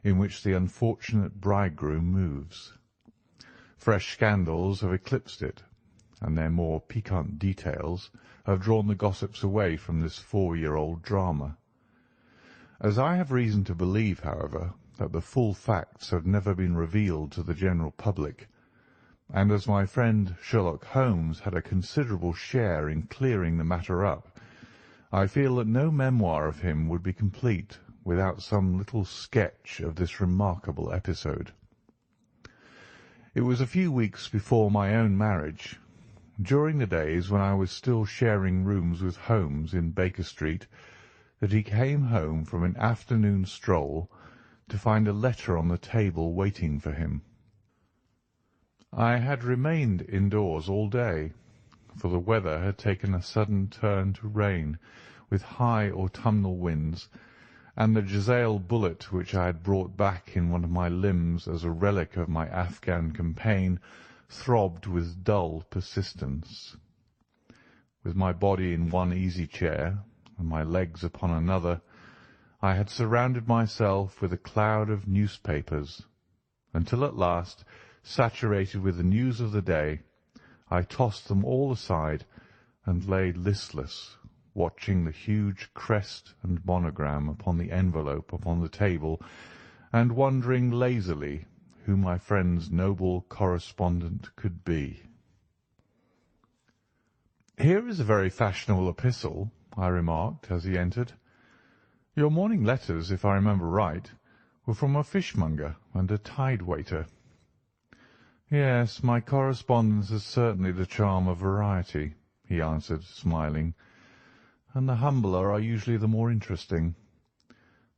in which the unfortunate bridegroom moves. Fresh scandals have eclipsed it, and their more piquant details have drawn the gossips away from this 4-year-old drama. As I have reason to believe, however, that the full facts have never been revealed to the general public, and as my friend Sherlock Holmes had a considerable share in clearing the matter up, I feel that no memoir of him would be complete without some little sketch of this remarkable episode. It was a few weeks before my own marriage, during the days when I was still sharing rooms with Holmes in Baker Street, that he came home from an afternoon stroll to find a letter on the table waiting for him. I had remained indoors all day, for the weather had taken a sudden turn to rain, with high autumnal winds, and the Jezail bullet which I had brought back in one of my limbs as a relic of my Afghan campaign throbbed with dull persistence. With my body in one easy chair and my legs upon another, I had surrounded myself with a cloud of newspapers, until at last, saturated with the news of the day, I tossed them all aside and lay listless, watching the huge crest and monogram upon the envelope upon the table, and wondering lazily who my friend's noble correspondent could be. "Here is a very fashionable epistle," I remarked as he entered. "Your morning letters, if I remember right, were from a fishmonger and a tide-waiter." "Yes, my correspondence has certainly the charm of variety," he answered, smiling, "and the humbler are usually the more interesting.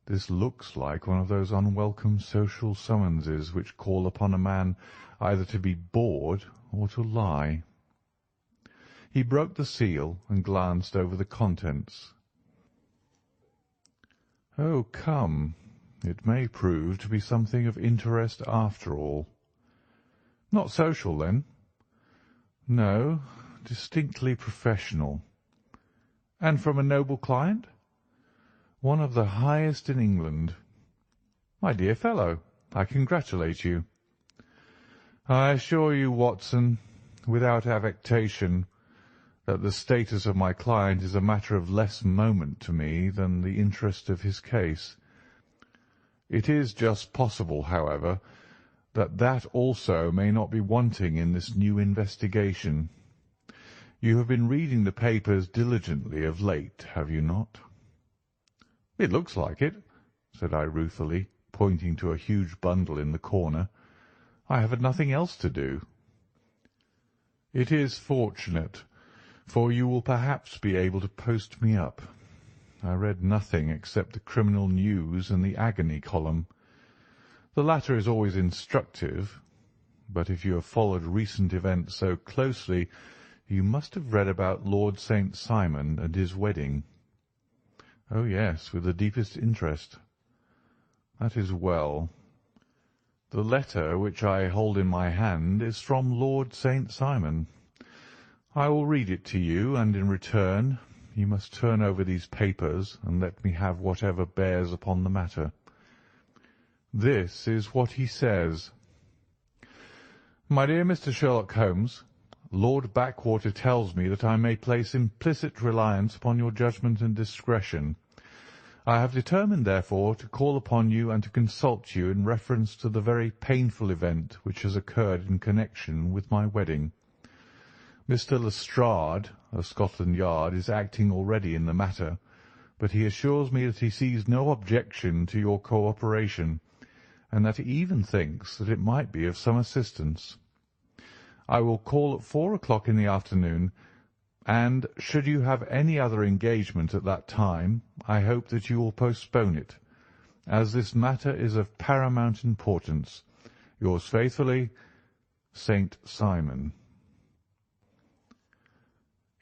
This looks like one of those unwelcome social summonses which call upon a man either to be bored or to lie." He broke the seal and glanced over the contents. "Oh, come, it may prove to be something of interest after all." "Not social, then?" "No, distinctly professional." "And from a noble client?" "One of the highest in England." "My dear fellow, I congratulate you." "I assure you, Watson, without affectation, that the status of my client is a matter of less moment to me than the interest of his case. It is just possible, however, that also may not be wanting in this new investigation. You have been reading the papers diligently of late, have you not?" "It looks like it," said I ruefully, pointing to a huge bundle in the corner. "I have had nothing else to do." "It is fortunate, for you will perhaps be able to post me up. I read nothing except the criminal news and the agony column. The latter is always instructive, but if you have followed recent events so closely, you must have read about Lord St. Simon and his wedding." "Oh, yes, with the deepest interest." "That is well. The letter which I hold in my hand is from Lord St. Simon. I will read it to you, and in return you must turn over these papers and let me have whatever bears upon the matter. This is what he says: "My dear Mr. Sherlock Holmes, Lord Backwater tells me that I may place implicit reliance upon your judgment and discretion. I have determined, therefore, to call upon you and to consult you in reference to the very painful event which has occurred in connection with my wedding. Mr. Lestrade, of Scotland Yard, is acting already in the matter, but he assures me that he sees no objection to your cooperation, and that he even thinks that it might be of some assistance. I will call at 4 o'clock in the afternoon, and should you have any other engagement at that time, I hope that you will postpone it, as this matter is of paramount importance. Yours faithfully, St. Simon."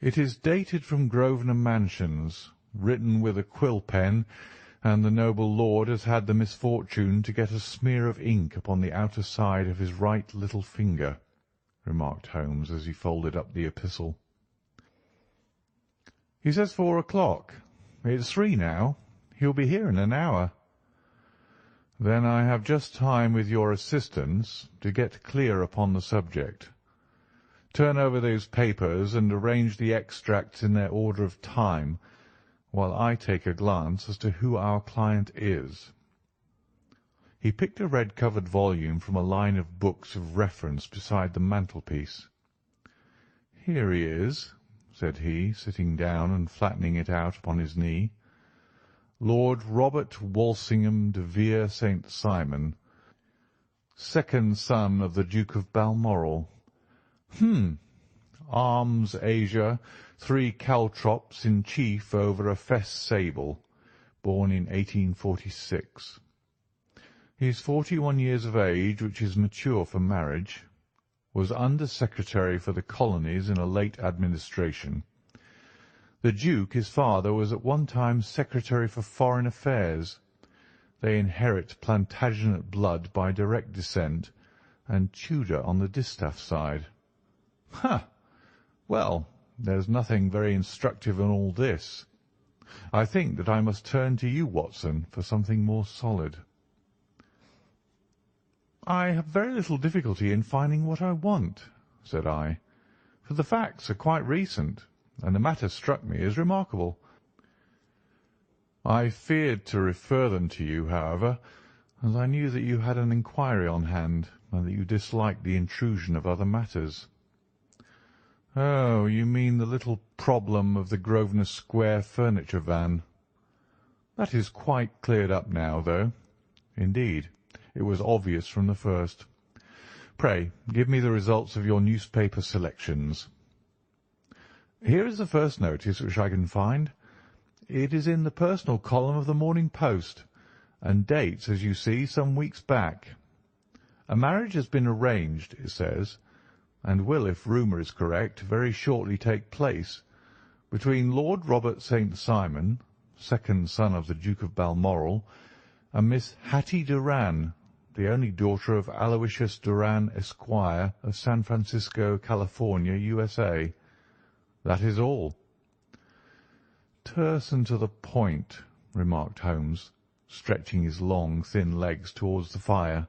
It is dated from Grosvenor Mansions, written with a quill pen, and the noble lord has had the misfortune to get a smear of ink upon the outer side of his right little finger, remarked Holmes as he folded up the epistle. "He says 4 o'clock. It's 3 now. He'll be here in an hour." Then I have just time, with your assistance, to get clear upon the subject. Turn over those papers and arrange the extracts in their order of time, while I take a glance as to who our client is." He picked a red-covered volume from a line of books of reference beside the mantelpiece. "Here he is," said he, sitting down and flattening it out upon his knee. "Lord Robert Walsingham de Vere St. Simon, second son of the Duke of Balmoral. Arms Asia, 3 caltrops in chief over a fess sable, born in 1846. He is 41 years of age, which is mature for marriage. Was Under-Secretary for the Colonies in a late administration. The Duke, his father, was at one time Secretary for Foreign Affairs. They inherit Plantagenet blood by direct descent, and Tudor on the distaff side." "Ha! Well, there's nothing very instructive in all this. I think that I must turn to you, Watson, for something more solid." "I have very little difficulty in finding what I want," said I, "for the facts are quite recent, and the matter struck me as remarkable. I feared to refer them to you, however, as I knew that you had an inquiry on hand, and that you disliked the intrusion of other matters." "Oh, you mean the little problem of the Grosvenor Square furniture van. That is quite cleared up now, though. Indeed, it was obvious from the first. Pray, give me the results of your newspaper selections." "Here is the first notice which I can find. It is in the personal column of the Morning Post, and dates, as you see, some weeks back. A marriage has been arranged, it says, and will, if rumour is correct, very shortly take place, between Lord Robert St. Simon, second son of the Duke of Balmoral, and Miss Hattie Doran, the only daughter of Aloysius Doran, Esquire, of San Francisco, California, USA. That is all." "Terse and to the point," remarked Holmes, stretching his long, thin legs towards the fire.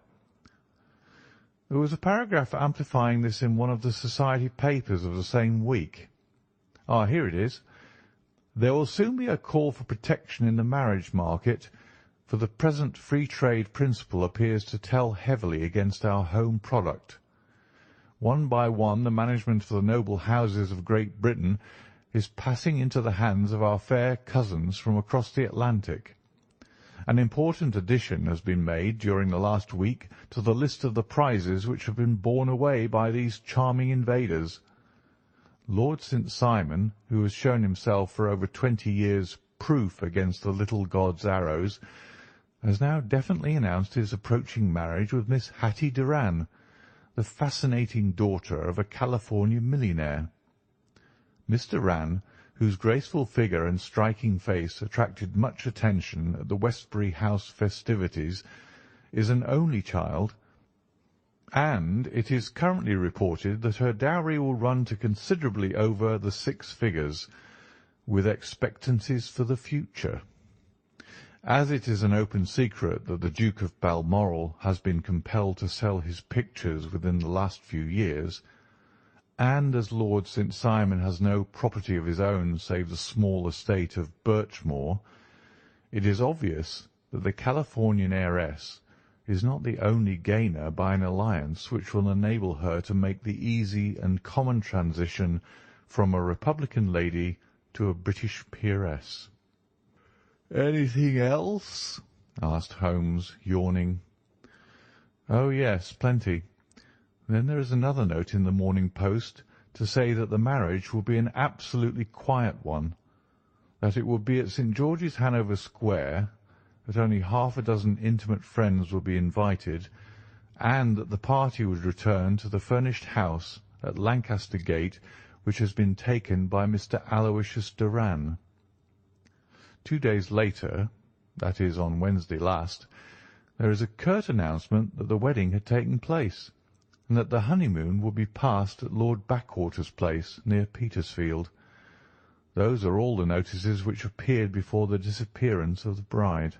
"There was a paragraph amplifying this in one of the society papers of the same week. Here it is. 'There will soon be a call for protection in the marriage market, for the present free trade principle appears to tell heavily against our home product. One by one the management of the noble houses of Great Britain is passing into the hands of our fair cousins from across the Atlantic. An important addition has been made during the last week to the list of the prizes which have been borne away by these charming invaders. Lord St. Simon, who has shown himself for over 20 years proof against the little god's arrows, has now definitely announced his approaching marriage with Miss Hattie Doran, the fascinating daughter of a California millionaire. Miss Doran, whose graceful figure and striking face attracted much attention at the Westbury House festivities, is an only child, and it is currently reported that her dowry will run to considerably over the 6 figures, with expectancies for the future. As it is an open secret that the Duke of Balmoral has been compelled to sell his pictures within the last few years, and as Lord St. Simon has no property of his own save the small estate of Birchmoor, it is obvious that the Californian heiress is not the only gainer by an alliance which will enable her to make the easy and common transition from a Republican lady to a British peeress." "Anything else?" asked Holmes, yawning. "Oh, yes, plenty. Then there is another note in the Morning Post to say that the marriage will be an absolutely quiet one, that it will be at St. George's, Hanover Square, that only half a dozen intimate friends will be invited, and that the party would return to the furnished house at Lancaster Gate which has been taken by Mr. Aloysius Doran. 2 days later, that is on Wednesday last, there is a curt announcement that the wedding had taken place, and that the honeymoon would be passed at Lord Backwater's place, near Petersfield. Those are all the notices which appeared before the disappearance of the bride."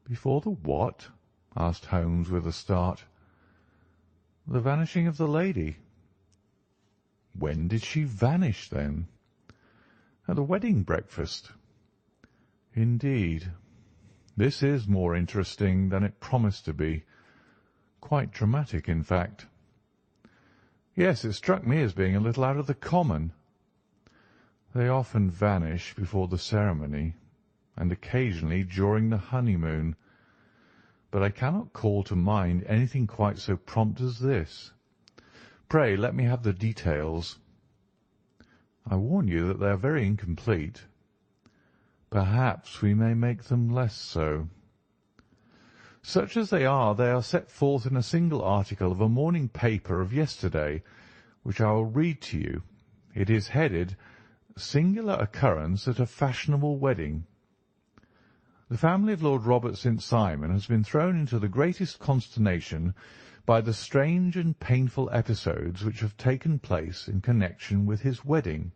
"Before the what?" asked Holmes with a start. "The vanishing of the lady." "When did she vanish, then?" "At the wedding breakfast." "Indeed. This is more interesting than it promised to be. Quite dramatic, in fact." "Yes, it struck me as being a little out of the common." "They often vanish before the ceremony, and occasionally during the honeymoon. But I cannot call to mind anything quite so prompt as this. Pray let me have the details." "I warn you that they are very incomplete." "Perhaps we may make them less so." "Such as they are set forth in a single article of a morning paper of yesterday, which I will read to you. It is headed, 'Singular Occurrence at a Fashionable Wedding.' The family of Lord Robert St. Simon has been thrown into the greatest consternation by the strange and painful episodes which have taken place in connection with his wedding.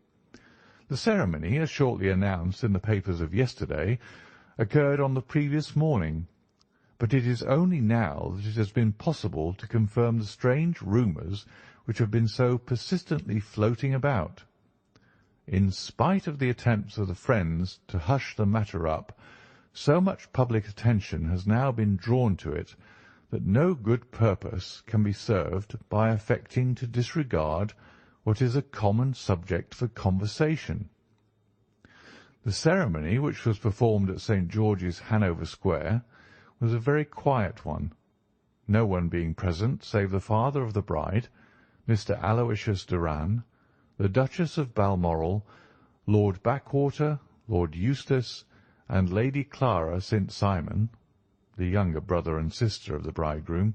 The ceremony, as shortly announced in the papers of yesterday, occurred on the previous morning, but it is only now that it has been possible to confirm the strange rumours which have been so persistently floating about. In spite of the attempts of the friends to hush the matter up, so much public attention has now been drawn to it that no good purpose can be served by affecting to disregard what is a common subject for conversation. The ceremony, which was performed at St. George's, Hanover Square, was a very quiet one, no one being present save the father of the bride, Mr. Aloysius Doran, the Duchess of Balmoral, Lord Backwater, Lord Eustace, and Lady Clara St. Simon, the younger brother and sister of the bridegroom,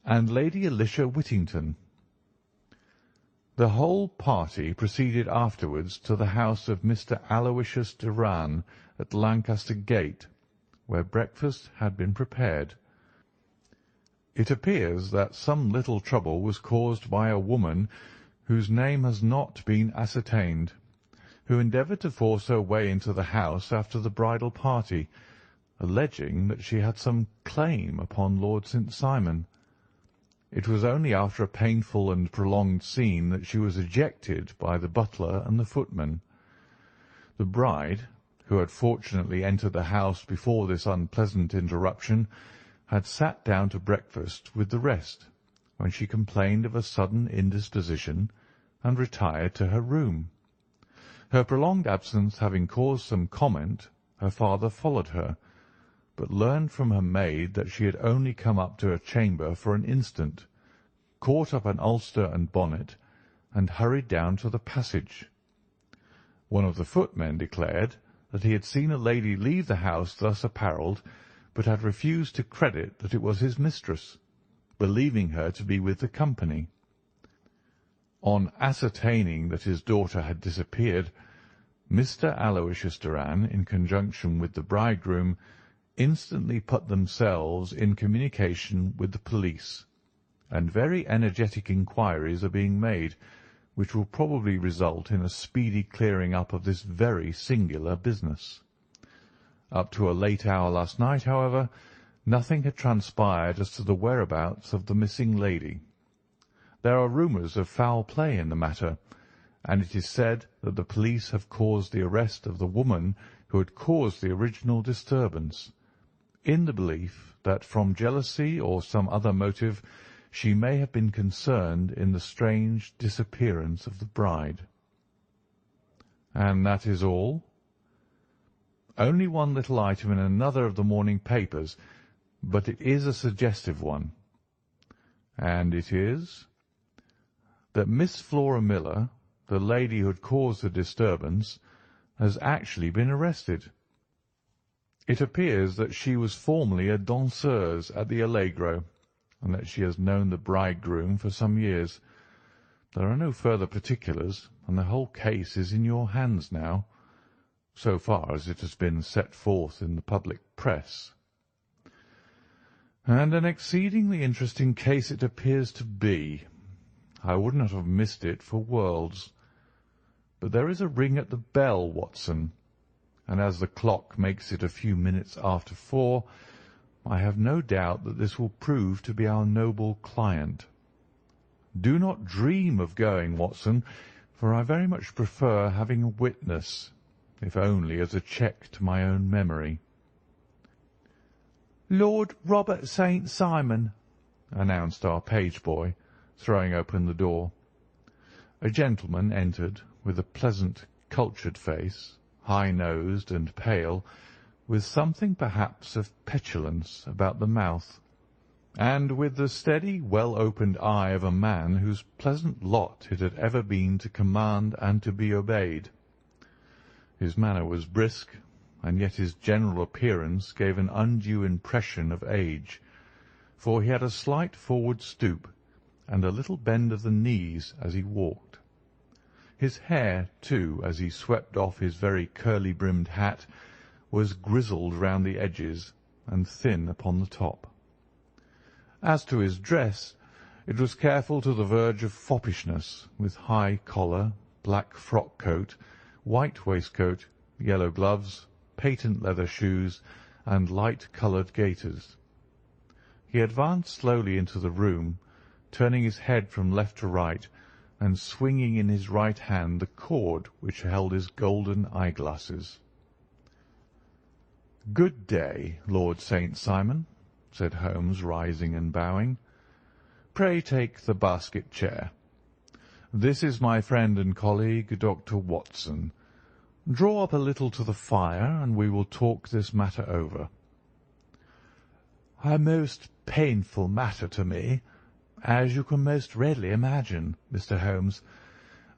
and Lady Alicia Whittington. The whole party proceeded afterwards to the house of Mr. Aloysius Doran at Lancaster Gate, where breakfast had been prepared. It appears that some little trouble was caused by a woman whose name has not been ascertained, who endeavoured to force her way into the house after the bridal party, alleging that she had some claim upon Lord St. Simon. It was only after a painful and prolonged scene that she was ejected by the butler and the footman. The bride, who had fortunately entered the house before this unpleasant interruption, had sat down to breakfast with the rest, when she complained of a sudden indisposition, and retired to her room. Her prolonged absence having caused some comment, her father followed her, but learned from her maid that she had only come up to her chamber for an instant, caught up an ulster and bonnet, and hurried down to the passage. One of the footmen declared that he had seen a lady leave the house thus apparelled, but had refused to credit that it was his mistress, believing her to be with the company. On ascertaining that his daughter had disappeared, Mr. Aloysius Doran, in conjunction with the bridegroom, instantly put themselves in communication with the police, and very energetic inquiries are being made, which will probably result in a speedy clearing up of this very singular business. Up to a late hour last night, however, nothing had transpired as to the whereabouts of the missing lady. There are rumours of foul play in the matter, and it is said that the police have caused the arrest of the woman who had caused the original disturbance, in the belief that from jealousy or some other motive she may have been concerned in the strange disappearance of the bride. And that is all? Only one little item in another of the morning papers, but it is a suggestive one. And it is that Miss Flora Miller, the lady who had caused the disturbance, has actually been arrested. It appears that she was formerly a danseuse at the Allegro, and that she has known the bridegroom for some years. There are no further particulars, and the whole case is in your hands now, so far as it has been set forth in the public press. And an exceedingly interesting case it appears to be. I would not have missed it for worlds. But there is a ring at the bell, Watson, and as the clock makes it a few minutes after 4, I have no doubt that this will prove to be our noble client. Do not dream of going, Watson, for I very much prefer having a witness, if only as a check to my own memory." "Lord Robert St. Simon," announced our page boy, throwing open the door. A gentleman entered with a pleasant, cultured face, high-nosed and pale, with something perhaps of petulance about the mouth, and with the steady, well-opened eye of a man whose pleasant lot it had ever been to command and to be obeyed. His manner was brisk, and yet his general appearance gave an undue impression of age, for he had a slight forward stoop and a little bend of the knees as he walked. His hair, too, as he swept off his very curly-brimmed hat, was grizzled round the edges and thin upon the top. As to his dress, it was careful to the verge of foppishness, with high collar, black frock-coat, white waistcoat, yellow gloves, patent leather shoes, and light-coloured gaiters. He advanced slowly into the room, turning his head from left to right, and swinging in his right hand the cord which held his golden eyeglasses. "Good day, Lord St. Simon," said Holmes, rising and bowing. "Pray take the basket chair. This is my friend and colleague, Dr. Watson. Draw up a little to the fire, and we will talk this matter over." "A most painful matter to me, as you can most readily imagine, Mr. Holmes.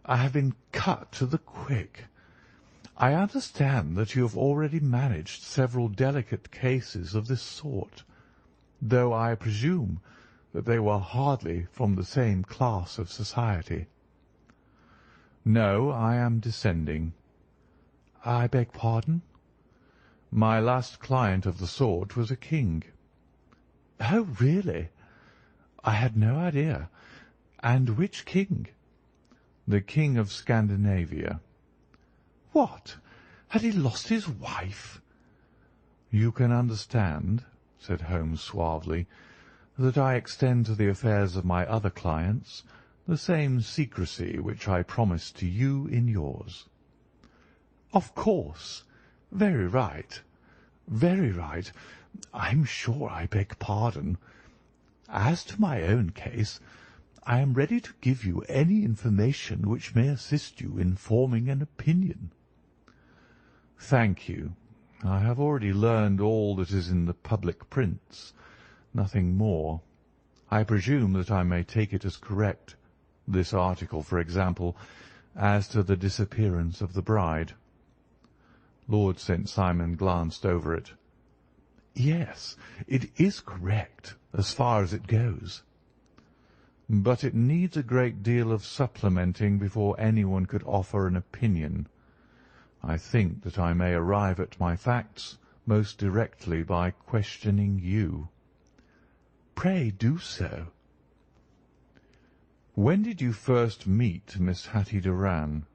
I have been cut to the quick. I understand that you have already managed several delicate cases of this sort, though I presume that they were hardly from the same class of society." "No, I am descending." "I beg pardon?" "My last client of the sort was a king." "Oh, really? I had no idea. And which king?" "The King of Scandinavia." "What? Had he lost his wife?" "You can understand," said Holmes suavely, "that I extend to the affairs of my other clients the same secrecy which I promised to you in yours." "Of course. Very right. Very right. I'm sure I beg pardon. As to my own case, I am ready to give you any information which may assist you in forming an opinion." "Thank you. I have already learned all that is in the public prints, nothing more. I presume that I may take it as correct, this article, for example, as to the disappearance of the bride." Lord St. Simon glanced over it. "Yes, it is correct, as far as it goes." "But it needs a great deal of supplementing before anyone could offer an opinion. I think that I may arrive at my facts most directly by questioning you." "Pray do so." "When did you first meet Miss Hattie Doran?"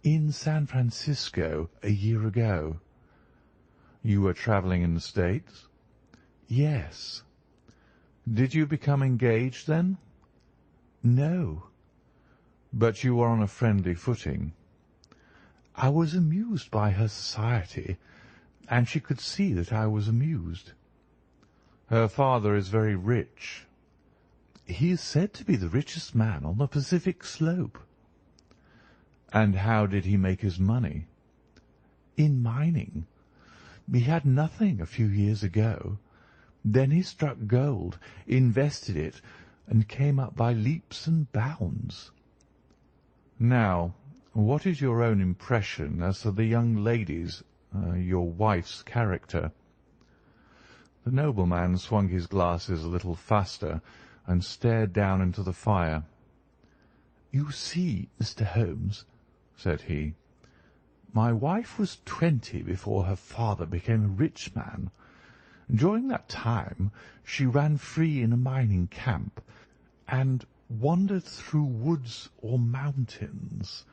"In San Francisco, a year ago." "You were travelling in the States?" "Yes." "Did you become engaged then?" "No." "But you were on a friendly footing?" "I was amused by her society, and she could see that I was amused." "Her father is very rich?" "He is said to be the richest man on the Pacific slope." "And how did he make his money?" "In mining. He had nothing a few years ago. Then he struck gold, invested it, and came up by leaps and bounds." "Now, what is your own impression as to the young lady's, your wife's character?" The nobleman swung his glasses a little faster and stared down into the fire. "You see, Mr. Holmes," said he, "my wife was 20 before her father became a rich man. During that time she ran free in a mining camp, and wandered through woods or mountains,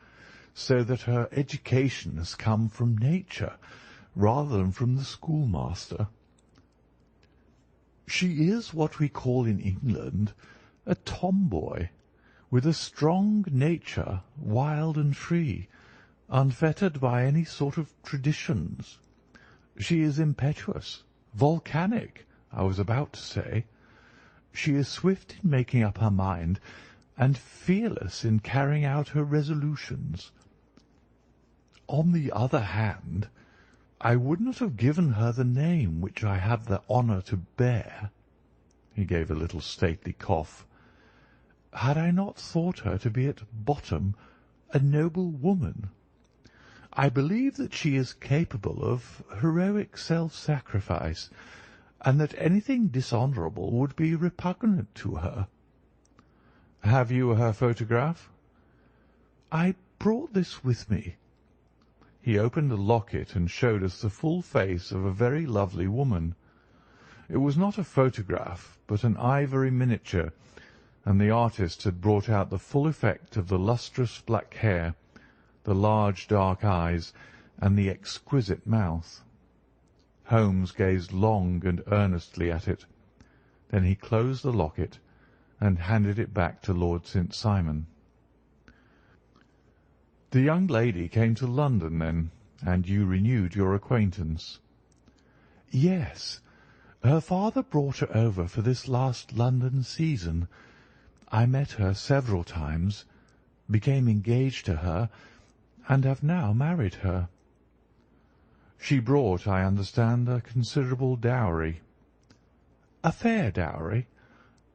so that her education has come from nature rather than from the schoolmaster." She is what we call in England a tomboy, with a strong nature, wild and free, unfettered by any sort of traditions. She is impetuous, volcanic, I was about to say. She is swift in making up her mind, and fearless in carrying out her resolutions. On the other hand, I would not have given her the name which I have the honour to bear." He gave a little stately cough. "Had I not thought her to be at bottom a noble woman. I believe that she is capable of heroic self-sacrifice, and that anything dishonourable would be repugnant to her." "Have you her photograph?" "I brought this with me." He opened a locket and showed us the full face of a very lovely woman. It was not a photograph, but an ivory miniature, and the artist had brought out the full effect of the lustrous black hair, the large dark eyes, and the exquisite mouth. Holmes gazed long and earnestly at it. Then he closed the locket and handed it back to Lord St. Simon. "The young lady came to London, then, and you renewed your acquaintance?" "Yes. Her father brought her over for this last London season. I met her several times, became engaged to her, and have now married her." "She brought, I understand, a considerable dowry?" "A fair dowry.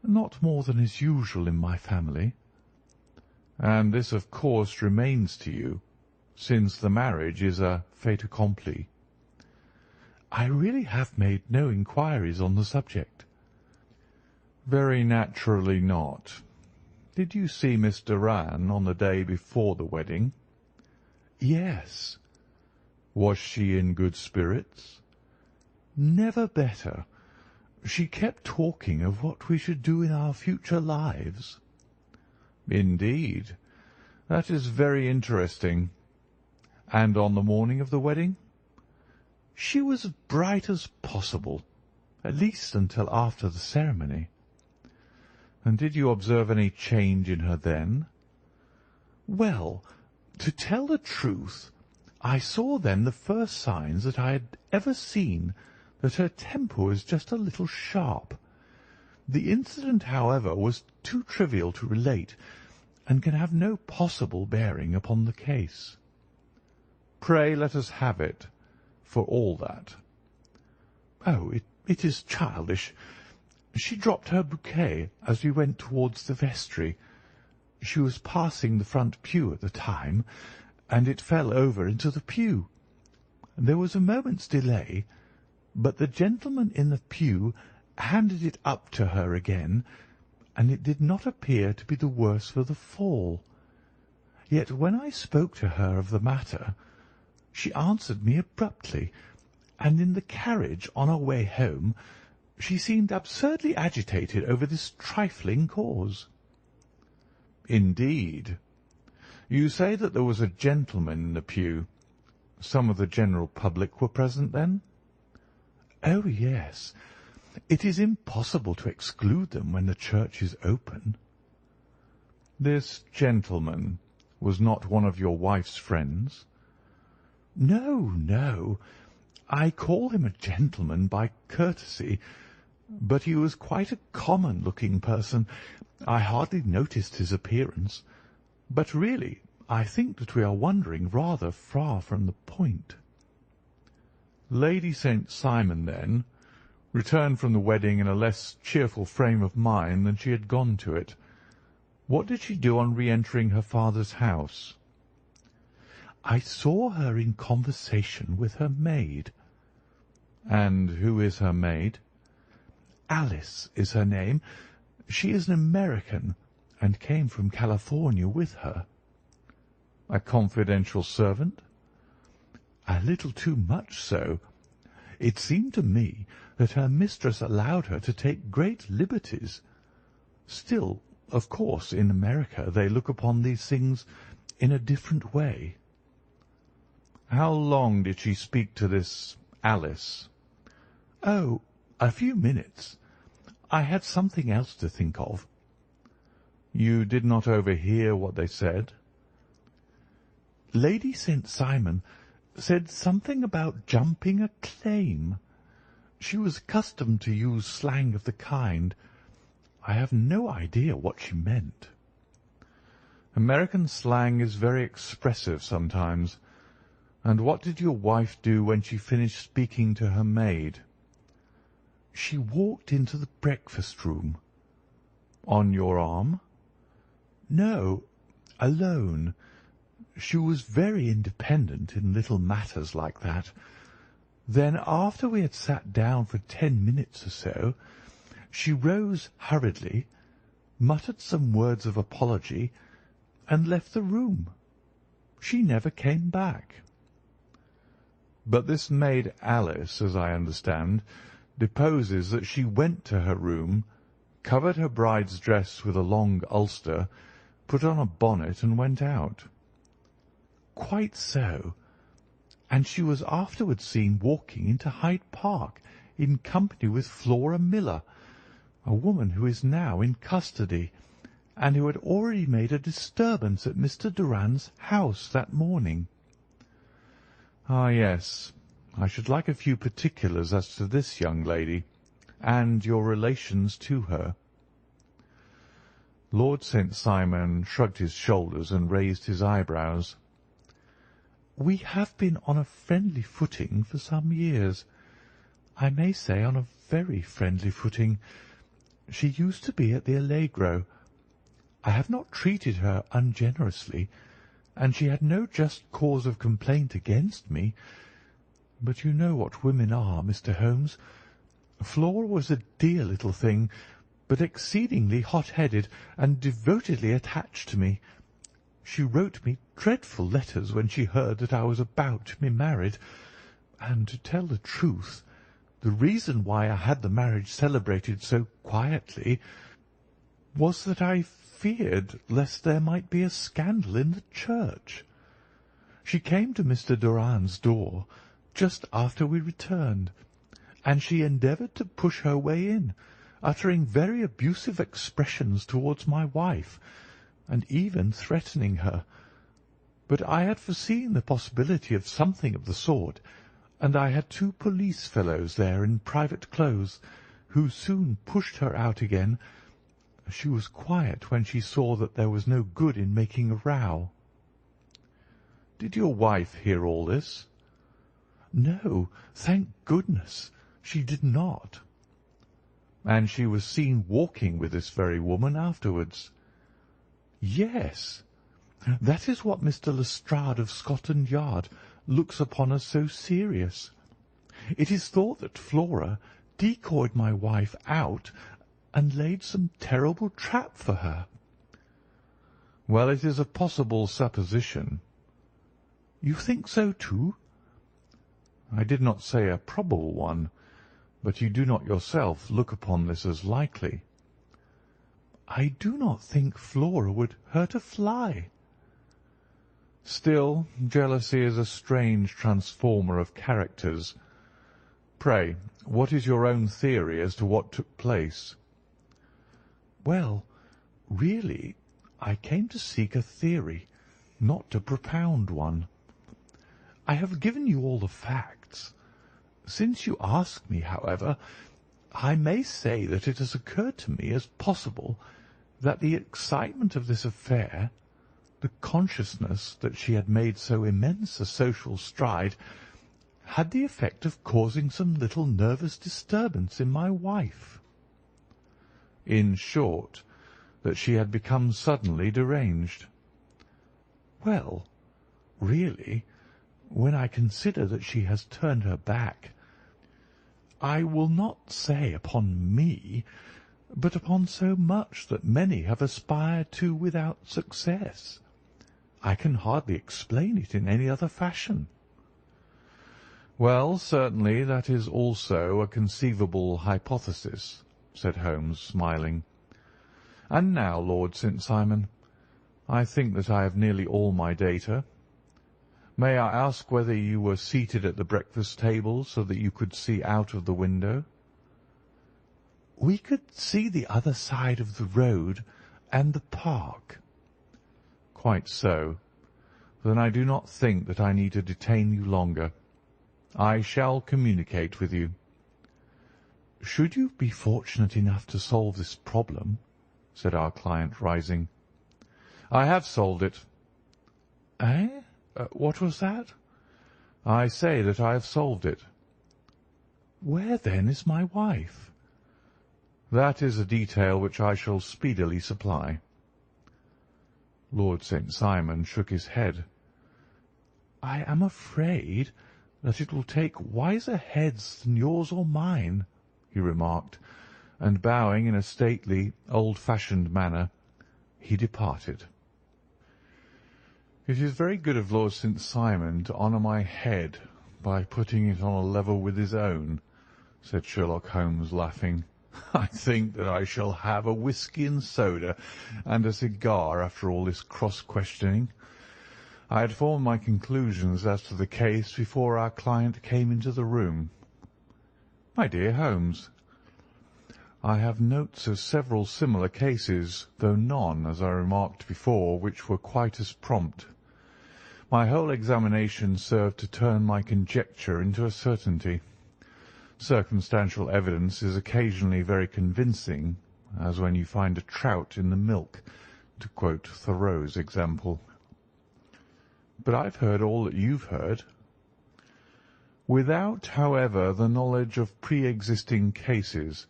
Not more than is usual in my family." "And this, of course, remains to you, since the marriage is a fait accompli?" "I really have made no inquiries on the subject." "Very naturally not. Did you see Miss Doran on the day before the wedding?" "Yes." "Was she in good spirits?" "Never better. She kept talking of what we should do in our future lives." "Indeed. That is very interesting. And on the morning of the wedding?" "She was as bright as possible, at least until after the ceremony." "And did you observe any change in her then?" "Well, to tell the truth, I saw then the first signs that I had ever seen that her temper was just a little sharp. The incident, however, was too trivial to relate, and can have no possible bearing upon the case." "Pray let us have it, for all that." "Oh, it is childish. She dropped her bouquet as we went towards the vestry. She was passing the front pew at the time, and it fell over into the pew. There was a moment's delay, but the gentleman in the pew handed it up to her again, and it did not appear to be the worse for the fall. Yet when I spoke to her of the matter, she answered me abruptly, and in the carriage on our way home she seemed absurdly agitated over this trifling cause." "Indeed. You say that there was a gentleman in the pew. Some of the general public were present, then?" "Oh, yes. It is impossible to exclude them when the church is open." "This gentleman was not one of your wife's friends?" "No, no. I call him a gentleman by courtesy, but he was quite a common-looking person. I hardly noticed his appearance. But really, I think that we are wandering rather far from the point." Lady St. Simon, then, returned from the wedding in a less cheerful frame of mind than she had gone to it. What did she do on re-entering her father's house? "I saw her in conversation with her maid." "And who is her maid?" "Alice is her name. She is an American, and came from California with her." "A confidential servant?" "A little too much so. It seemed to me that her mistress allowed her to take great liberties. Still, of course, in America they look upon these things in a different way." "How long did she speak to this Alice?" "Oh, a few minutes. I had something else to think of." "You did not overhear what they said?" "Lady St. Simon said something about jumping a claim. She was accustomed to use slang of the kind. I have no idea what she meant." "American slang is very expressive sometimes. And what did your wife do when she finished speaking to her maid?" "She walked into the breakfast-room." "On your arm?" "No, alone. She was very independent in little matters like that. Then, after we had sat down for 10 minutes or so, she rose hurriedly, muttered some words of apology, and left the room. She never came back." "But this maid Alice, as I understand, deposes that she went to her room, covered her bride's dress with a long ulster, put on a bonnet, and went out." "Quite so. And she was afterwards seen walking into Hyde Park in company with Flora Miller, a woman who is now in custody, and who had already made a disturbance at Mr. Doran's house that morning." "Ah, yes. I should like a few particulars as to this young lady, and your relations to her." Lord St. Simon shrugged his shoulders and raised his eyebrows. "We have been on a friendly footing for some years. I may say on a very friendly footing. She used to be at the Allegro. I have not treated her ungenerously, and she had no just cause of complaint against me. But you know what women are, Mr. Holmes. Flora was a dear little thing, but exceedingly hot-headed and devotedly attached to me. She wrote me dreadful letters when she heard that I was about to be married, and, to tell the truth, the reason why I had the marriage celebrated so quietly was that I feared lest there might be a scandal in the church. She came to Mr. Doran's door just after we returned, and she endeavoured to push her way in, uttering very abusive expressions towards my wife, and even threatening her. But I had foreseen the possibility of something of the sort, and I had 2 police fellows there in private clothes, who soon pushed her out again. She was quiet when she saw that there was no good in making a row." "Did your wife hear all this?" "No, thank goodness, she did not." "And she was seen walking with this very woman afterwards?" "Yes. That is what Mr. Lestrade of Scotland Yard looks upon as so serious. It is thought that Flora decoyed my wife out and laid some terrible trap for her." "Well, it is a possible supposition." "You think so too?" "I did not say a probable one, but you do not yourself look upon this as likely." "I do not think Flora would hurt a fly." "Still, jealousy is a strange transformer of characters. Pray, what is your own theory as to what took place?" "Well, really, I came to seek a theory, not to propound one. I have given you all the facts. Since you ask me, however, I may say that it has occurred to me as possible that the excitement of this affair, the consciousness that she had made so immense a social stride, had the effect of causing some little nervous disturbance in my wife." "In short, that she had become suddenly deranged?" "Well, really, when I consider that she has turned her back, I will not say upon me, but upon so much that many have aspired to without success. I can hardly explain it in any other fashion." "Well, certainly that is also a conceivable hypothesis," said Holmes, smiling. "And now, Lord St. Simon, I think that I have nearly all my data. May I ask whether you were seated at the breakfast table so that you could see out of the window?" We could see the other side of the road and the park. Quite so. Then I do not think that I need to detain you longer. I shall communicate with you. Should you be fortunate enough to solve this problem, said our client, rising. I have solved it. Eh? What was that? I say that I have solved it. Where, then, is my wife? That is a detail which I shall speedily supply. Lord St. Simon shook his head. I am afraid that it will take wiser heads than yours or mine, he remarked, and bowing in a stately, old-fashioned manner, he departed. It is very good of Lord St. Simon to honour my head by putting it on a level with his own, said Sherlock Holmes, laughing. I think that I shall have a whisky and soda and a cigar after all this cross-questioning. I had formed my conclusions as to the case before our client came into the room. My dear Holmes, I have notes of several similar cases, though none, as I remarked before, which were quite as prompt. My whole examination served to turn my conjecture into a certainty. Circumstantial evidence is occasionally very convincing, as when you find a trout in the milk, to quote Thoreau's example. But I've heard all that you've heard. Without, however, the knowledge of pre-existing cases,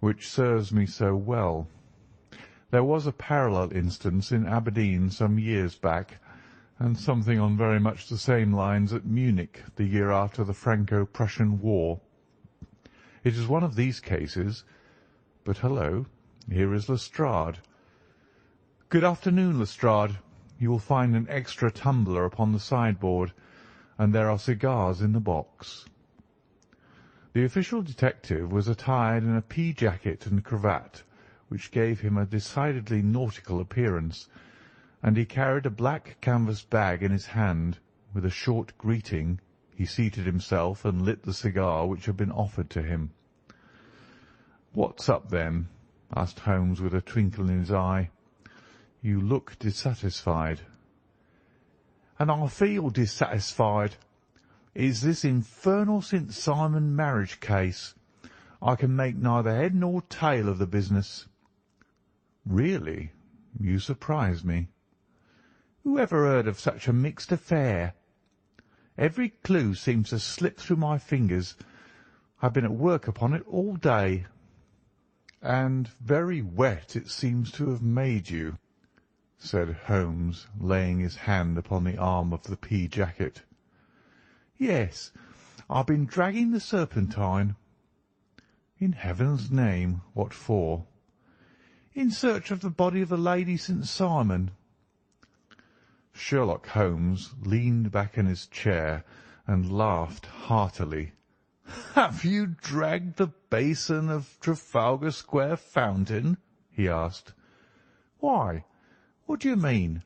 which serves me so well. There was a parallel instance in Aberdeen some years back, and something on very much the same lines at Munich the year after the Franco-Prussian War. It is one of these cases. But hello, here is Lestrade. Good afternoon, Lestrade. You will find an extra tumbler upon the sideboard, and there are cigars in the box. The official detective was attired in a pea jacket and cravat, which gave him a decidedly nautical appearance, and he carried a black canvas bag in his hand. With a short greeting, he seated himself and lit the cigar which had been offered to him. "What's up, then?" asked Holmes with a twinkle in his eye. "You look dissatisfied." "And I feel dissatisfied. It's this infernal St. Simon marriage case. I can make neither head nor tail of the business." "Really? You surprise me." "Who ever heard of such a mixed affair? Every clue seems to slip through my fingers. I've been at work upon it all day." "And very wet it seems to have made you," said Holmes, laying his hand upon the arm of the pea jacket. "Yes, I've been dragging the Serpentine." "In heaven's name, what for?" "In search of the body of the Lady St. Simon." Sherlock Holmes leaned back in his chair and laughed heartily. "Have you dragged the basin of Trafalgar Square fountain?" he asked. "Why? What do you mean?"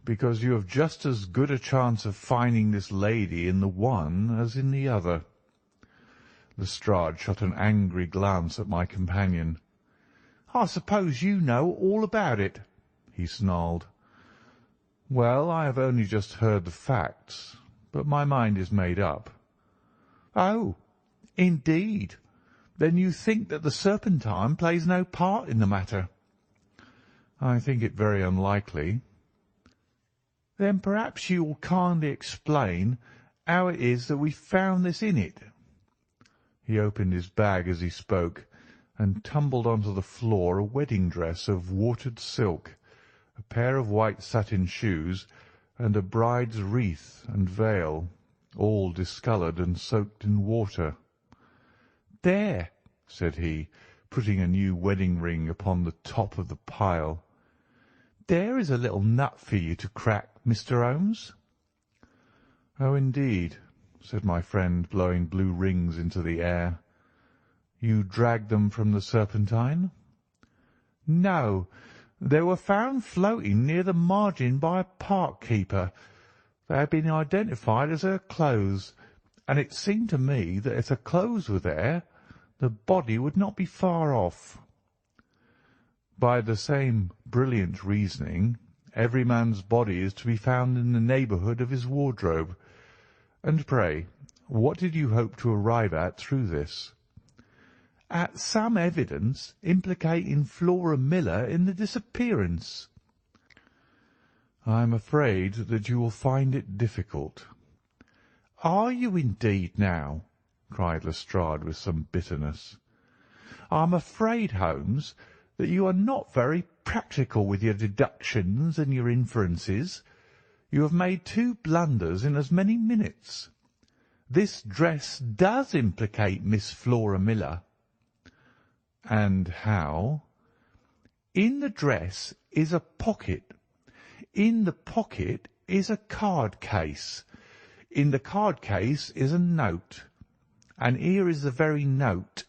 "Because you have just as good a chance of finding this lady in the one as in the other." Lestrade shot an angry glance at my companion. "I suppose you know all about it," he snarled. "Well, I have only just heard the facts, but my mind is made up." "Oh, indeed. Then you think that the Serpentine plays no part in the matter?" "I think it very unlikely." "Then perhaps you will kindly explain how it is that we found this in it." He opened his bag as he spoke, and tumbled onto the floor a wedding dress of watered silk, a pair of white satin shoes, and a bride's wreath and veil, all discoloured and soaked in water. "There," said he, putting a new wedding ring upon the top of the pile. "There is a little nut for you to crack, Mr. Holmes." "Oh, indeed," said my friend, blowing blue rings into the air. "You dragged them from the Serpentine?" "No. They were found floating near the margin by a park keeper. They had been identified as her clothes, and it seemed to me that if the clothes were there, the body would not be far off. By the same brilliant reasoning, every man's body is to be found in the neighbourhood of his wardrobe. And pray, what did you hope to arrive at through this?" "At some evidence implicating Flora Miller in the disappearance." "I am afraid that you will find it difficult." "Are you indeed now?" cried Lestrade with some bitterness. "I am afraid, Holmes, that you are not very practical with your deductions and your inferences. You have made 2 blunders in as many minutes. This dress does implicate Miss Flora Miller." "And how?" "In the dress is a pocket. In the pocket is a card case. In the card case is a note. And here is the very note."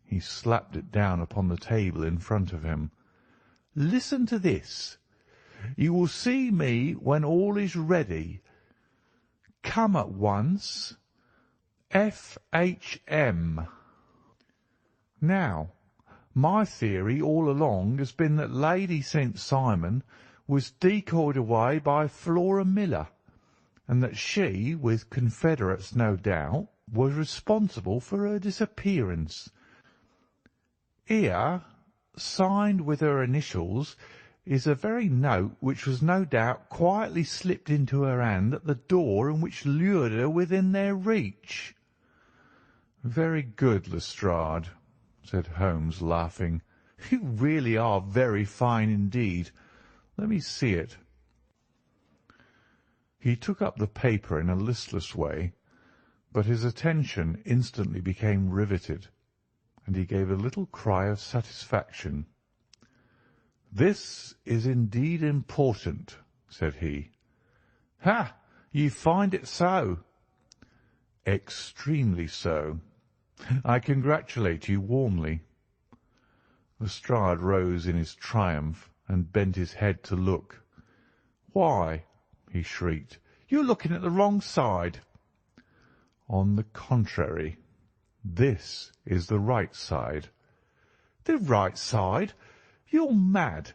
He slapped it down upon the table in front of him. "Listen to this. You will see me when all is ready. Come at once. F.H.M." Now, my theory all along has been that Lady St. Simon was decoyed away by Flora Miller, and that she, with confederates no doubt, was responsible for her disappearance. Here, signed with her initials, is a very note which was no doubt quietly slipped into her hand at the door and which lured her within their reach. "Very good, Lestrade," said Holmes, laughing. "You really are very fine indeed. Let me see it." He took up the paper in a listless way, but his attention instantly became riveted, and he gave a little cry of satisfaction. "This is indeed important," said he. "Ha! You find it so?" "Extremely so. I congratulate you warmly." Lestrade rose in his triumph and bent his head to look. "Why," he shrieked, "you're looking at the wrong side." "On the contrary, this is the right side." "The right side? You're mad.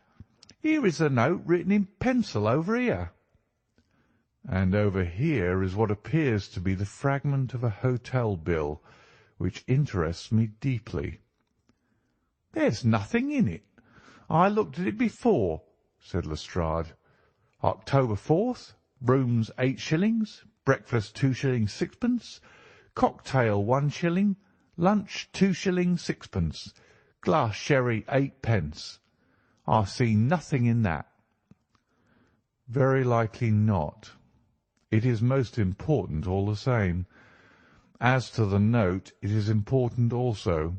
Here is a note written in pencil over here." "And over here is what appears to be the fragment of a hotel bill, which interests me deeply." "There's nothing in it. I looked at it before," said Lestrade. "October 4th, rooms 8 shillings, breakfast 2 shillings 6pence, cocktail 1 shilling, lunch 2 shillings 6pence, glass sherry 8 pence. I see nothing in that." "Very likely not. It is most important all the same. As to the note, it is important also,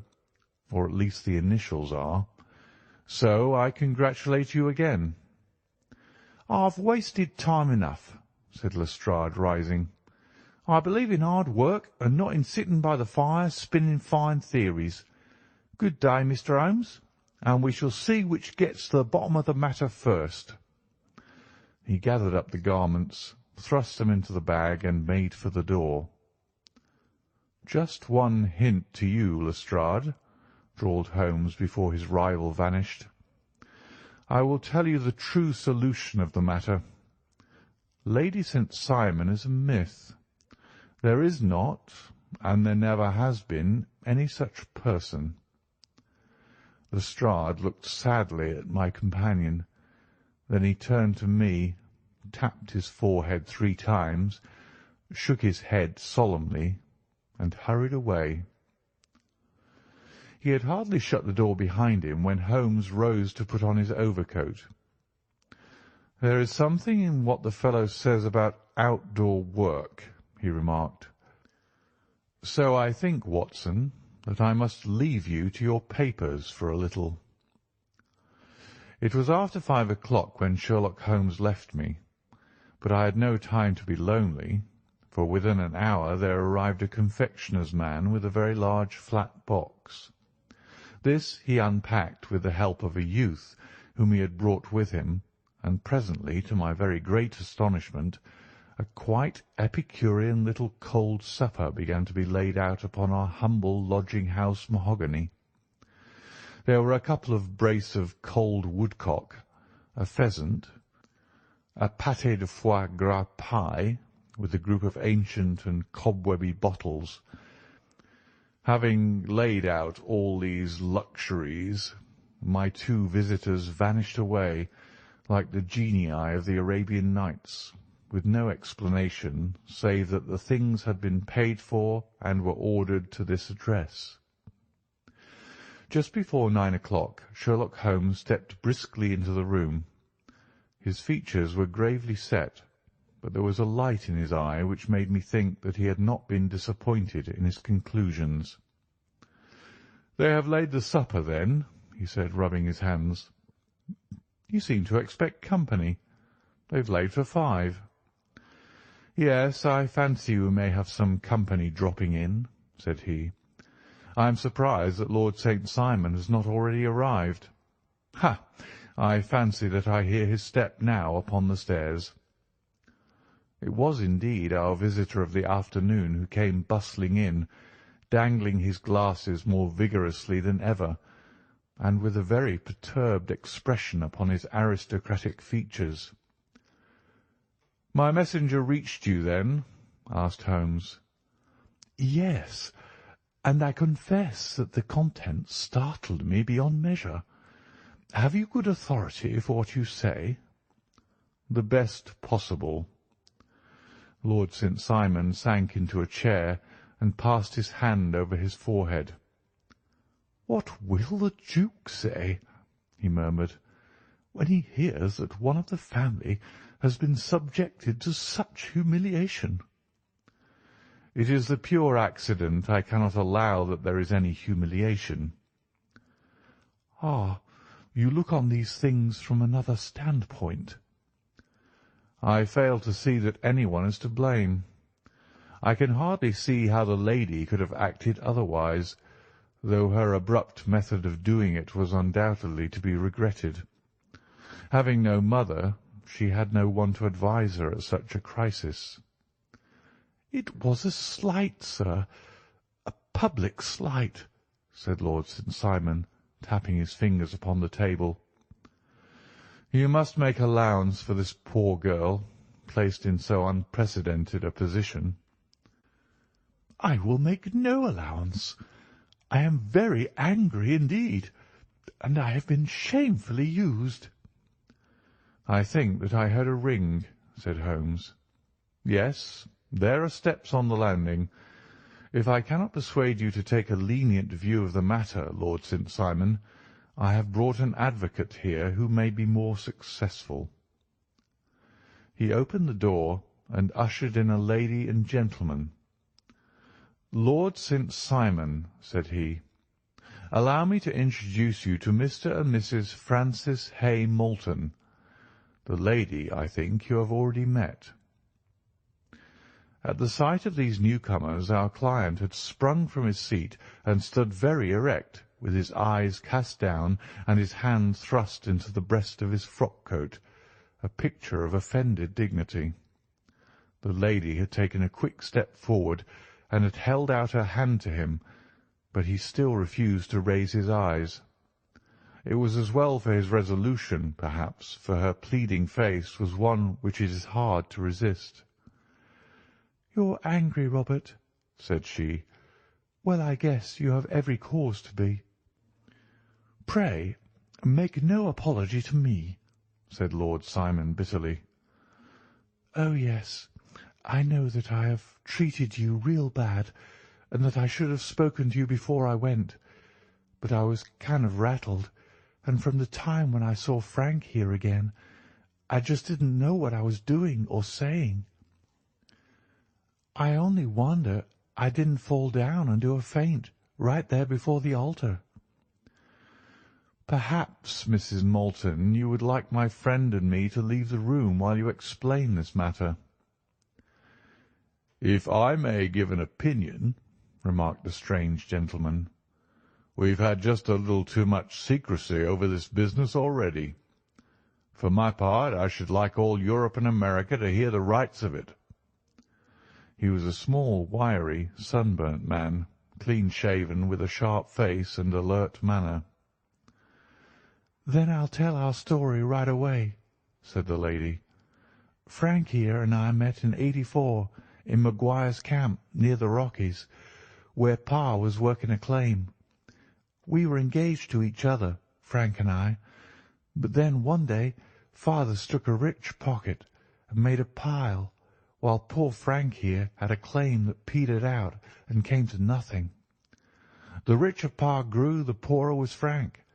or at least the initials are. So I congratulate you again." "I've wasted time enough," said Lestrade, rising. "I believe in hard work and not in sitting by the fire spinning fine theories. Good day, Mr. Holmes, and we shall see which gets to the bottom of the matter first." He gathered up the garments, thrust them into the bag, and made for the door. "Just one hint to you, Lestrade," drawled Holmes before his rival vanished. "I will tell you the true solution of the matter. Lady St. Simon is a myth. There is not, and there never has been, any such person." Lestrade looked sadly at my companion. Then he turned to me, tapped his forehead 3 times, shook his head solemnly, and hurried away. He had hardly shut the door behind him when Holmes rose to put on his overcoat. "There is something in what the fellow says about outdoor work," he remarked. "So I think, Watson, that I must leave you to your papers for a little." It was after 5 o'clock when Sherlock Holmes left me, but I had no time to be lonely, for within an hour there arrived a confectioner's man with a very large flat box. This he unpacked with the help of a youth whom he had brought with him, and presently, to my very great astonishment, a quite Epicurean little cold supper began to be laid out upon our humble lodging-house mahogany. There were a couple of brace of cold woodcock, a pheasant, a pâté de foie gras pie, with a group of ancient and cobwebby bottles. Having laid out all these luxuries, my two visitors vanished away like the genii of the Arabian Nights, with no explanation save that the things had been paid for and were ordered to this address. Just before 9 o'clock, Sherlock Holmes stepped briskly into the room. His features were gravely set, but there was a light in his eye which made me think that he had not been disappointed in his conclusions. "They have laid the supper, then?" he said, rubbing his hands. "You seem to expect company. They've laid for 5. "Yes, I fancy we may have some company dropping in," said he. "I am surprised that Lord St. Simon has not already arrived. Ha! I fancy that I hear his step now upon the stairs." It was indeed our visitor of the afternoon who came bustling in, dangling his glasses more vigorously than ever, and with a very perturbed expression upon his aristocratic features. "My messenger reached you, then?" asked Holmes. "Yes, and I confess that the contents startled me beyond measure. Have you good authority for what you say?" "The best possible." Lord St. Simon sank into a chair and passed his hand over his forehead. "What will the Duke say," he murmured, "when he hears that one of the family has been subjected to such humiliation?" "It is the pure accident. I cannot allow that there is any humiliation." "Ah, you look on these things from another standpoint." "I fail to see that anyone is to blame. I can hardly see how the lady could have acted otherwise, though her abrupt method of doing it was undoubtedly to be regretted. Having no mother, she had no one to advise her at such a crisis." "It was a slight, sir, a public slight," said Lord St. Simon, tapping his fingers upon the table. "You must make allowance for this poor girl, placed in so unprecedented a position." "I will make no allowance. I am very angry indeed, and I have been shamefully used." "I think that I heard a ring," said Holmes. "Yes, there are steps on the landing. If I cannot persuade you to take a lenient view of the matter, Lord St. Simon, I have brought an advocate here who may be more successful." He opened the door and ushered in a lady and gentleman. "Lord St. Simon," said he, "allow me to introduce you to Mr. and Mrs. Francis Hay Moulton. The lady, I think, you have already met." At the sight of these newcomers our client had sprung from his seat and stood very erect, with his eyes cast down and his hand thrust into the breast of his frock-coat, a picture of offended dignity. The lady had taken a quick step forward and had held out her hand to him, but he still refused to raise his eyes. It was as well for his resolution, perhaps, for her pleading face was one which it is hard to resist. "You're angry, Robert," said she. "Well, I guess you have every cause to be." "Pray, make no apology to me," said Lord Simon bitterly. "Oh, yes, I know that I have treated you real bad, and that I should have spoken to you before I went, but I was kind of rattled, and from the time when I saw Frank here again, I just didn't know what I was doing or saying. I only wonder I didn't fall down and do a faint right there before the altar." "Perhaps, Mrs. Moulton, you would like my friend and me to leave the room while you explain this matter." "If I may give an opinion," remarked the strange gentleman, "we've had just a little too much secrecy over this business already. For my part, I should like all Europe and America to hear the rights of it, He was a small, wiry, sunburnt man, clean-shaven, with a sharp face and alert manner. "Then I'll tell our story right away," said the lady. "Frank here and I met in '84 in Maguire's camp near the Rockies, where Pa was working a claim. We were engaged to each other, Frank and I, but then one day Father struck a rich pocket and made a pile, while poor Frank here had a claim that petered out and came to nothing. The richer Pa grew, the poorer was Frank.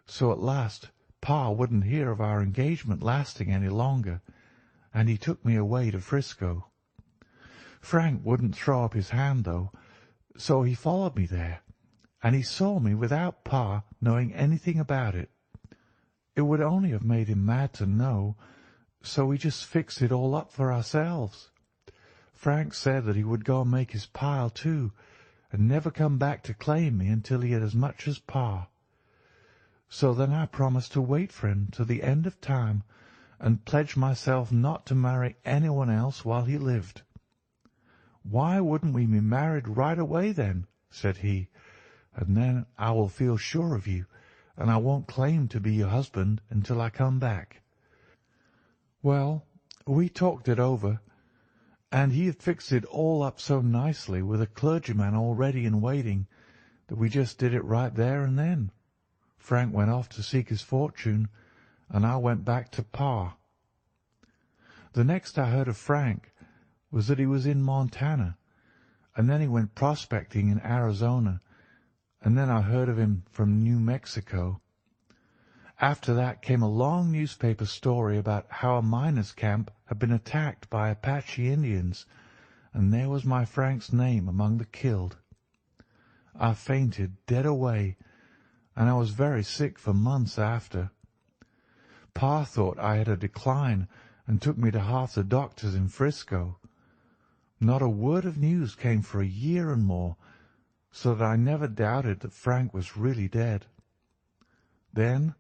So at last Pa wouldn't hear of our engagement lasting any longer, and he took me away to Frisco. Frank wouldn't throw up his hand, though, so he followed me there, and he saw me without Pa knowing anything about it. It would only have made him mad to know, so we just fixed it all up for ourselves. Frank said that he would go and make his pile too, and never come back to claim me until he had as much as Pa. So then I promised to wait for him to the end of time, and pledged myself not to marry anyone else while he lived. 'Why wouldn't we be married right away then?' said he, 'and then I will feel sure of you, and I won't claim to be your husband until I come back.' Well, we talked it over, and he had fixed it all up so nicely with a clergyman already in waiting that we just did it right there and then. Frank went off to seek his fortune, and I went back to Pa. The next I heard of Frank was that he was in Montana, and then he went prospecting in Arizona, and then I heard of him from New Mexico. After that came a long newspaper story about how a miners' camp had been attacked by Apache Indians, and there was my Frank's name among the killed. I fainted dead away, and I was very sick for months after. Pa thought I had a decline and took me to half the doctors in Frisco. Not a word of news came for a year and more, so that I never doubted that Frank was really dead. Then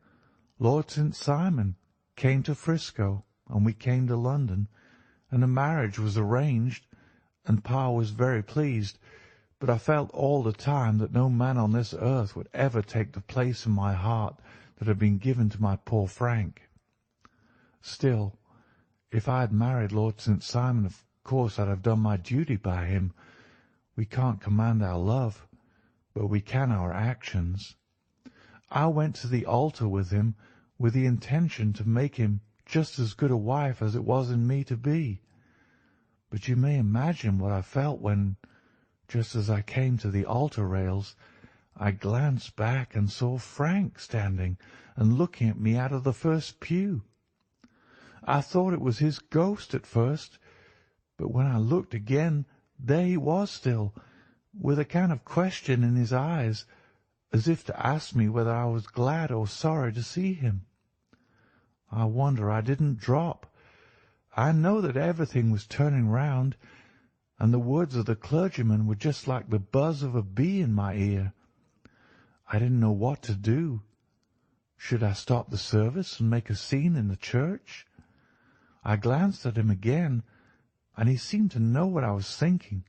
Lord St. Simon came to Frisco, and we came to London, and a marriage was arranged, and Pa was very pleased, but I felt all the time that no man on this earth would ever take the place in my heart that had been given to my poor Frank. Still, if I had married Lord St. Simon, of course I'd have done my duty by him. We can't command our love, but we can our actions. I went to the altar with him with the intention to make him just as good a wife as it was in me to be. But you may imagine what I felt when, just as I came to the altar rails, I glanced back and saw Frank standing and looking at me out of the first pew. I thought it was his ghost at first, but when I looked again, there he was still, with a kind of question in his eyes, as if to ask me whether I was glad or sorry to see him. I wonder I didn't drop. I know that everything was turning round, and the words of the clergyman were just like the buzz of a bee in my ear. I didn't know what to do. Should I stop the service and make a scene in the church? I glanced at him again, and he seemed to know what I was thinking,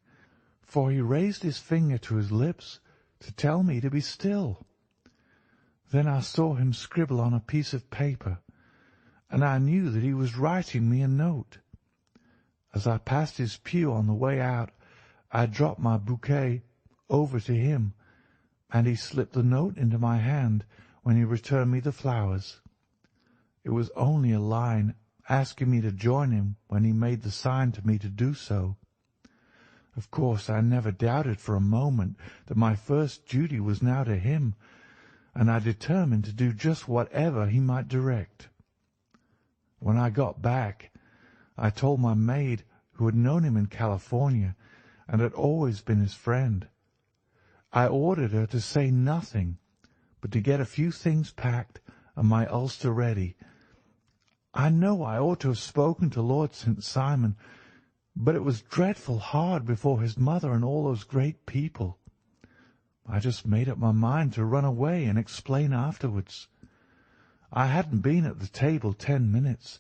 for he raised his finger to his lips to tell me to be still. Then I saw him scribble on a piece of paper, and I knew that he was writing me a note. As I passed his pew on the way out, I dropped my bouquet over to him, and he slipped the note into my hand when he returned me the flowers. It was only a line asking me to join him when he made the sign to me to do so. Of course, I never doubted for a moment that my first duty was now to him, and I determined to do just whatever he might direct. When I got back, I told my maid, who had known him in California and had always been his friend. I ordered her to say nothing, but to get a few things packed and my ulster ready. I know I ought to have spoken to Lord St. Simon, but it was dreadful hard before his mother and all those great people. I just made up my mind to run away and explain afterwards. I hadn't been at the table 10 minutes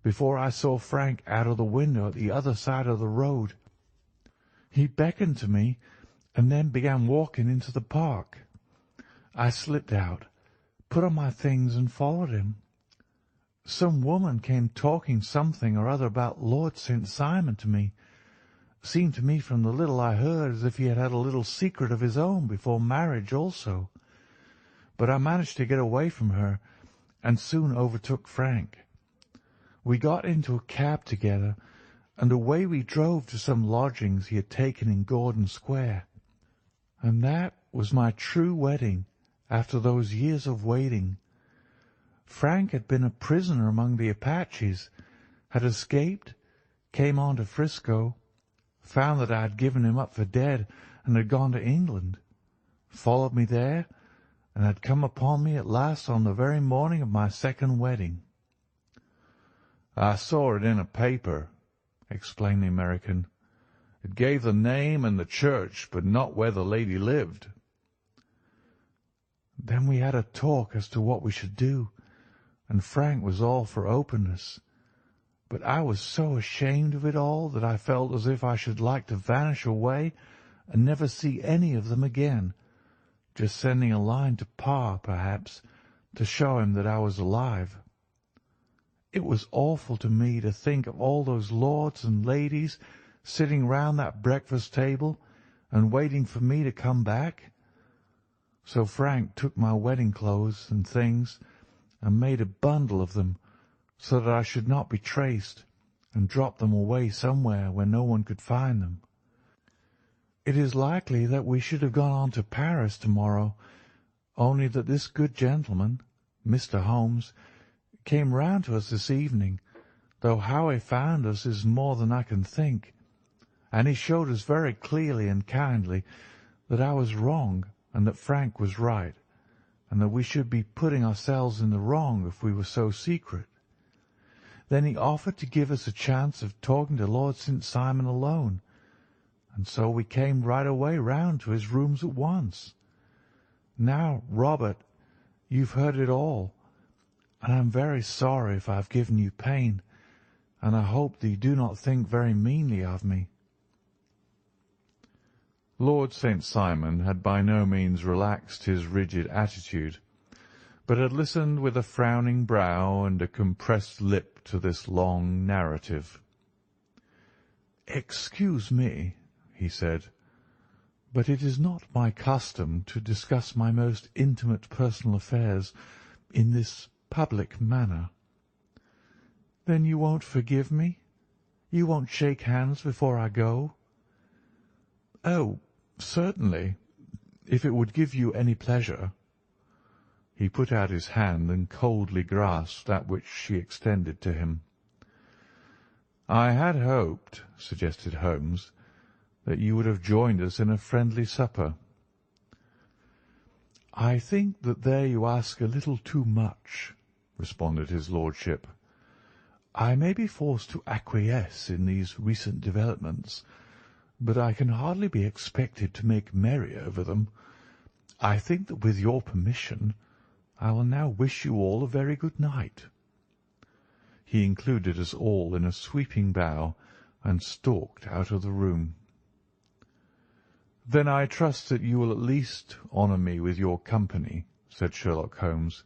before I saw Frank out of the window at the other side of the road. He beckoned to me and then began walking into the park. I slipped out, put on my things and followed him. Some woman came talking something or other about Lord St. Simon to me. Seemed to me from the little I heard as if he had had a little secret of his own before marriage also. But I managed to get away from her and soon overtook Frank. We got into a cab together, and away we drove to some lodgings he had taken in Gordon Square. And that was my true wedding after those years of waiting. Frank had been a prisoner among the Apaches, had escaped, came on to Frisco, found that I had given him up for dead and had gone to England, followed me there, and had come upon me at last on the very morning of my second wedding. "I saw it in a paper," explained the American. "It gave the name and the church, but not where the lady lived." Then we had a talk as to what we should do, and Frank was all for openness. But I was so ashamed of it all that I felt as if I should like to vanish away and never see any of them again, just sending a line to Pa, perhaps, to show him that I was alive. It was awful to me to think of all those lords and ladies sitting round that breakfast table and waiting for me to come back. So Frank took my wedding clothes and things and made a bundle of them so that I should not be traced, and dropped them away somewhere where no one could find them. It is likely that we should have gone on to Paris tomorrow, only that this good gentleman, Mr. Holmes, came round to us this evening, though how he found us is more than I can think, and he showed us very clearly and kindly that I was wrong and that Frank was right, and that we should be putting ourselves in the wrong if we were so secret. Then he offered to give us a chance of talking to Lord St. Simon alone, and so we came right away round to his rooms at once. Now, Robert, you've heard it all, and I'm very sorry if I've given you pain, and I hope that you do not think very meanly of me." Lord St. Simon had by no means relaxed his rigid attitude, but had listened with a frowning brow and a compressed lip to this long narrative. "Excuse me," he said, "but it is not my custom to discuss my most intimate personal affairs in this public manner." "Then you won't forgive me? You won't shake hands before I go?" "Oh, certainly, if it would give you any pleasure." He put out his hand and coldly grasped that which she extended to him. "I had hoped," suggested Holmes, "that you would have joined us in a friendly supper." "I think that there you ask a little too much," responded his lordship. "I may be forced to acquiesce in these recent developments, but I can hardly be expected to make merry over them. I think that with your permission I will now wish you all a very good night." He included us all in a sweeping bow and stalked out of the room. "Then I trust that you will at least honour me with your company," said Sherlock Holmes.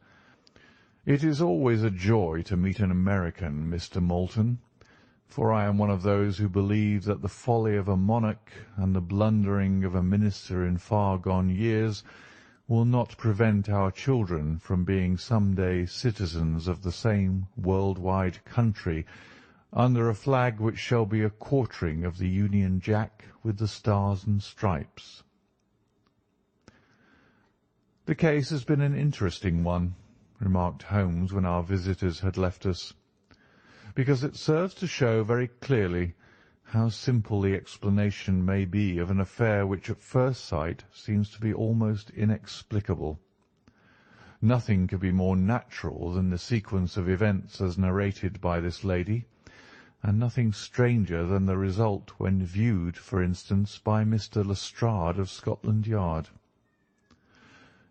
"It is always a joy to meet an American, Mr. Moulton, for I am one of those who believe that the folly of a monarch and the blundering of a minister in far gone years will not prevent our children from being some day citizens of the same world-wide country under a flag which shall be a quartering of the Union Jack with the stars and stripes." "The case has been an interesting one," remarked Holmes when our visitors had left us, "because it serves to show very clearly how simple the explanation may be of an affair which at first sight seems to be almost inexplicable. Nothing could be more natural than the sequence of events as narrated by this lady, and nothing stranger than the result when viewed, for instance, by Mr. Lestrade of Scotland Yard."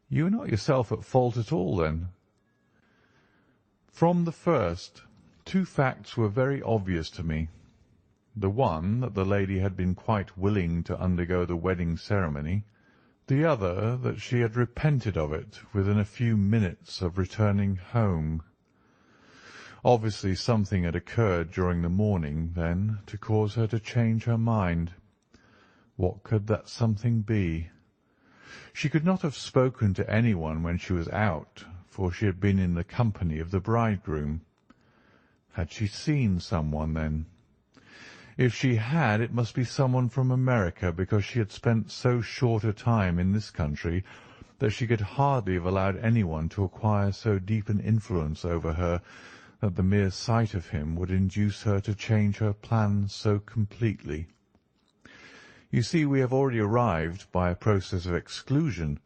"You are not yourself at fault at all, then?" "From the first, two facts were very obvious to me. The one that the lady had been quite willing to undergo the wedding ceremony, the other that she had repented of it within a few minutes of returning home. Obviously something had occurred during the morning, then, to cause her to change her mind. What could that something be? She could not have spoken to anyone when she was out, for she had been in the company of the bridegroom. Had she seen someone, then? If she had, it must be someone from America, because she had spent so short a time in this country that she could hardly have allowed anyone to acquire so deep an influence over her that the mere sight of him would induce her to change her plans so completely. You see, we have already arrived, by a process of exclusion,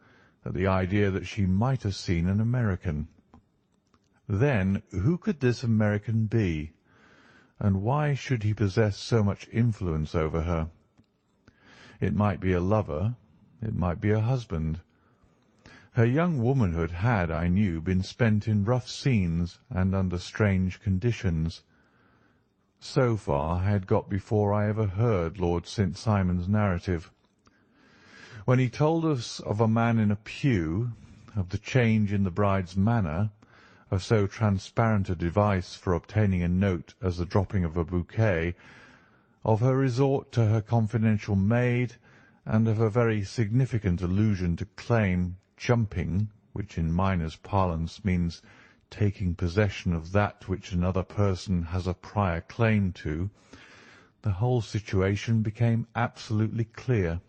at the idea that she might have seen an American. Then, who could this American be, and why should he possess so much influence over her? It might be a lover, it might be a husband. Her young womanhood had, I knew, been spent in rough scenes and under strange conditions. So far I had got before I ever heard Lord St. Simon's narrative. When he told us of a man in a pew, of the change in the bride's manner, of so transparent a device for obtaining a note as the dropping of a bouquet, of her resort to her confidential maid, and of her very significant allusion to claim jumping, which in miners' parlance means taking possession of that which another person has a prior claim to, the whole situation became absolutely clear.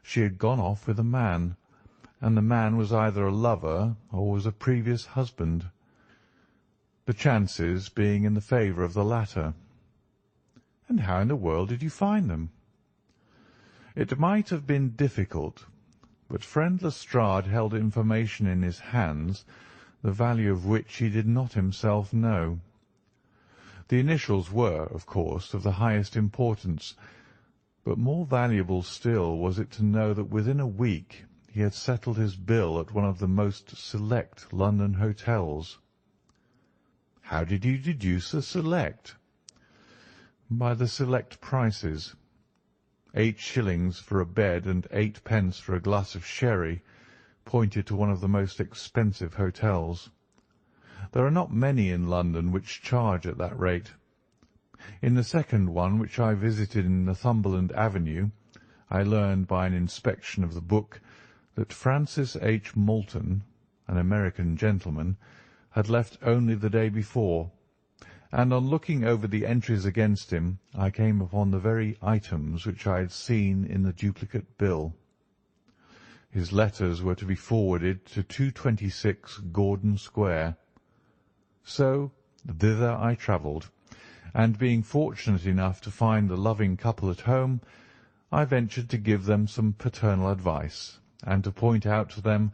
She had gone off with a man, and the man was either a lover or was a previous husband, the chances being in the favour of the latter. And how in the world did you find them? It might have been difficult, but friend Lestrade held information in his hands the value of which he did not himself know. The initials were, of course, of the highest importance, but more valuable still was it to know that within a week he had settled his bill at one of the most select London hotels. How did you deduce the select? By the select prices. 8 shillings for a bed and 8 pence for a glass of sherry pointed to one of the most expensive hotels. There are not many in London which charge at that rate. In the second one, which I visited in Northumberland Avenue, I learned by an inspection of the book that Francis H. Moulton, an American gentleman, had left only the day before, and on looking over the entries against him I came upon the very items which I had seen in the duplicate bill. His letters were to be forwarded to 226 Gordon Square. So thither I travelled, and being fortunate enough to find the loving couple at home, I ventured to give them some paternal advice, and to point out to them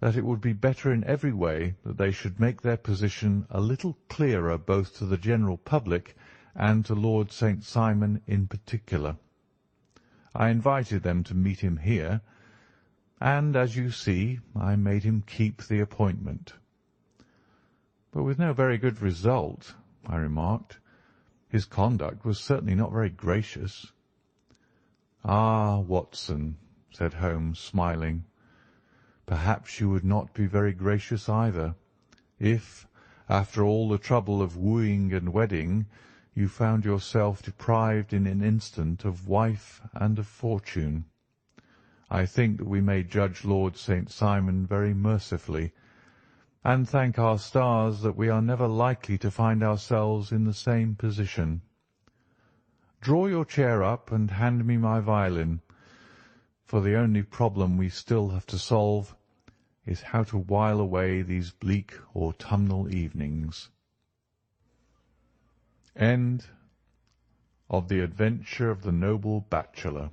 that it would be better in every way that they should make their position a little clearer both to the general public and to Lord St. Simon in particular. I invited them to meet him here, and, as you see, I made him keep the appointment. But with no very good result, I remarked. His conduct was certainly not very gracious. "Ah, Watson," said Holmes, smiling, "perhaps you would not be very gracious either, if, after all the trouble of wooing and wedding, you found yourself deprived in an instant of wife and of fortune. I think that we may judge Lord St. Simon very mercifully, and thank our stars that we are never likely to find ourselves in the same position. Draw your chair up and hand me my violin, for the only problem we still have to solve is how to while away these bleak autumnal evenings." End of The Adventure of the Noble Bachelor.